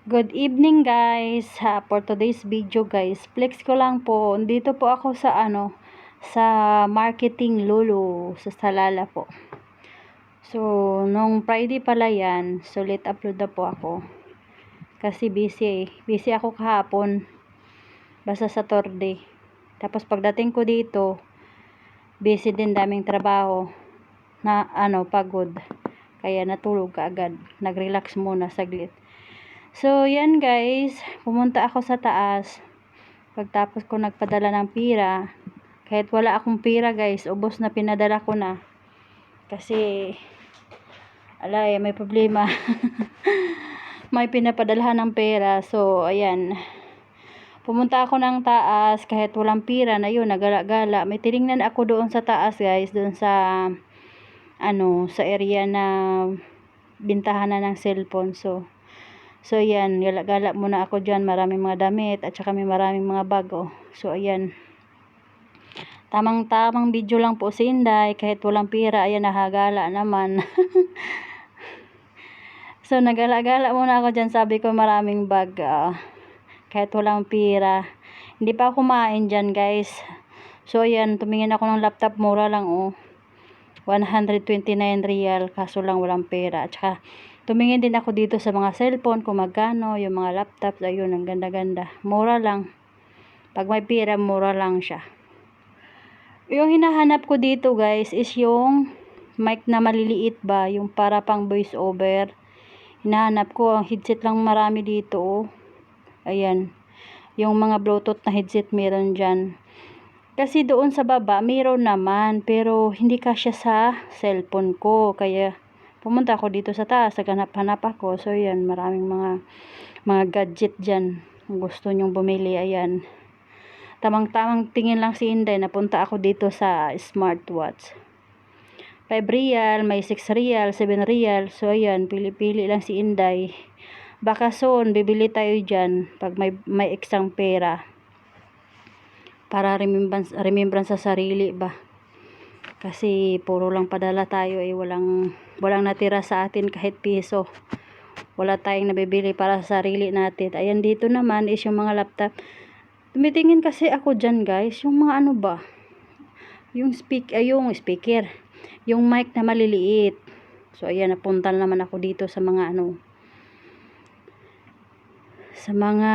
Good evening guys. For today's video guys, flex ko lang po. Dito po ako sa sa Marketing Lulu sa Salala po. So, nung Friday pala yan, so late upload na po ako. Kasi busy. Busy ako kahapon. Basta sa Saturday. Tapos pagdating ko dito, busy din, daming trabaho. Na pagod. Kaya natulog kaagad. Nag-relax muna saglit. So, yan guys, pumunta ako sa taas. Pagtapos ko nagpadala ng pira, kahit wala akong pira guys, ubos na pinadala ko na. Kasi, alay, may problema. May pinapadalahan ng pera. So, ayan. Pumunta ako ng taas, kahit walang pira, na yun, nagala-gala. May tinignan ako doon sa taas guys, doon sa, sa area na bintahan na ng cellphone. So, ayan, gala-gala muna ako dyan. Maraming mga damit at saka may maraming mga bago. So, ayan. Tamang video lang po si Inday. Kahit walang pira, ayan, nahagala naman. So, nagala-gala muna ako dyan. Sabi ko, maraming bag. Kahit walang pira. Hindi pa ako kumain dyan, guys. So, ayan, tumingin ako ng laptop. Mura lang, 129 real. Kaso lang walang pera. At saka, tumingin din ako dito sa mga cellphone kung magkano, yung mga laptops, ayun, ang ganda-ganda. Mura lang. Pag may pira, mura lang siya. Yung hinahanap ko dito guys is yung mic na maliliit ba, yung para pang voice over. Hinahanap ko, ang headset lang marami dito. Ayan. Yung mga Bluetooth na headset meron dyan. Kasi doon sa baba, meron naman, pero hindi kasya sa cellphone ko. Kaya, pumunta ako dito sa taas, naghanap-hanap ako. So, yan, maraming mga gadget dyan. Kung gusto nyong bumili, ayan. Tamang-tamang tingin lang si Inday, napunta ako dito sa smartwatch. 5 real, may 6 real, 7 real. So, ayan, pili-pili lang si Inday. Baka soon, bibili tayo dyan pag may eksang pera. Para remembrance sa sarili ba. Kasi puro lang padala tayo, walang natira sa atin kahit piso. Wala tayong nabibili para sa sarili natin. Ayan, dito naman is yung mga laptop. Tumitingin kasi ako dyan guys, yung mga ba, yung speaker, yung mic na maliliit. So ayan, napunta naman ako dito sa mga sa mga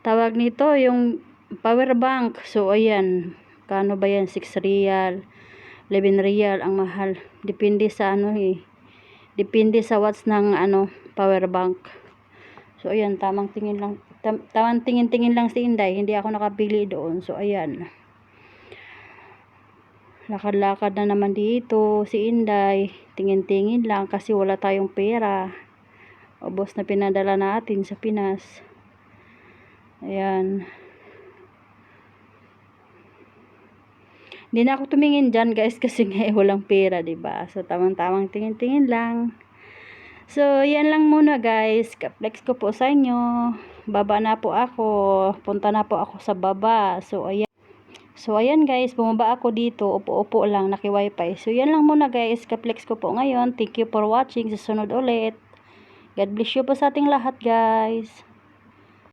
tawag nito, yung power bank. So ayan, kano ba yan? 6 real, 11 real ang mahal. Depende sa depende sa watts ng power bank. So ayan, tamang tingin lang si Inday, hindi ako nakapili doon. So ayan, lakad-lakad na naman dito si Inday, tingin-tingin lang kasi wala tayong pera. Ubos na pinadala natin sa Pinas. Ayan. Hindi na ako tumingin dyan guys kasi nga walang pera, diba? So tamang-tamang tingin-tingin lang. So yan lang muna guys. Flex ko po sa inyo. Baba na po ako. Punta na po ako sa baba. So ayan guys, bumaba ako dito. Upo-upo lang, naki-wifi. So yan lang muna guys. Flex ko po ngayon. Thank you for watching. Susunod ulit. God bless you po sa ating lahat guys.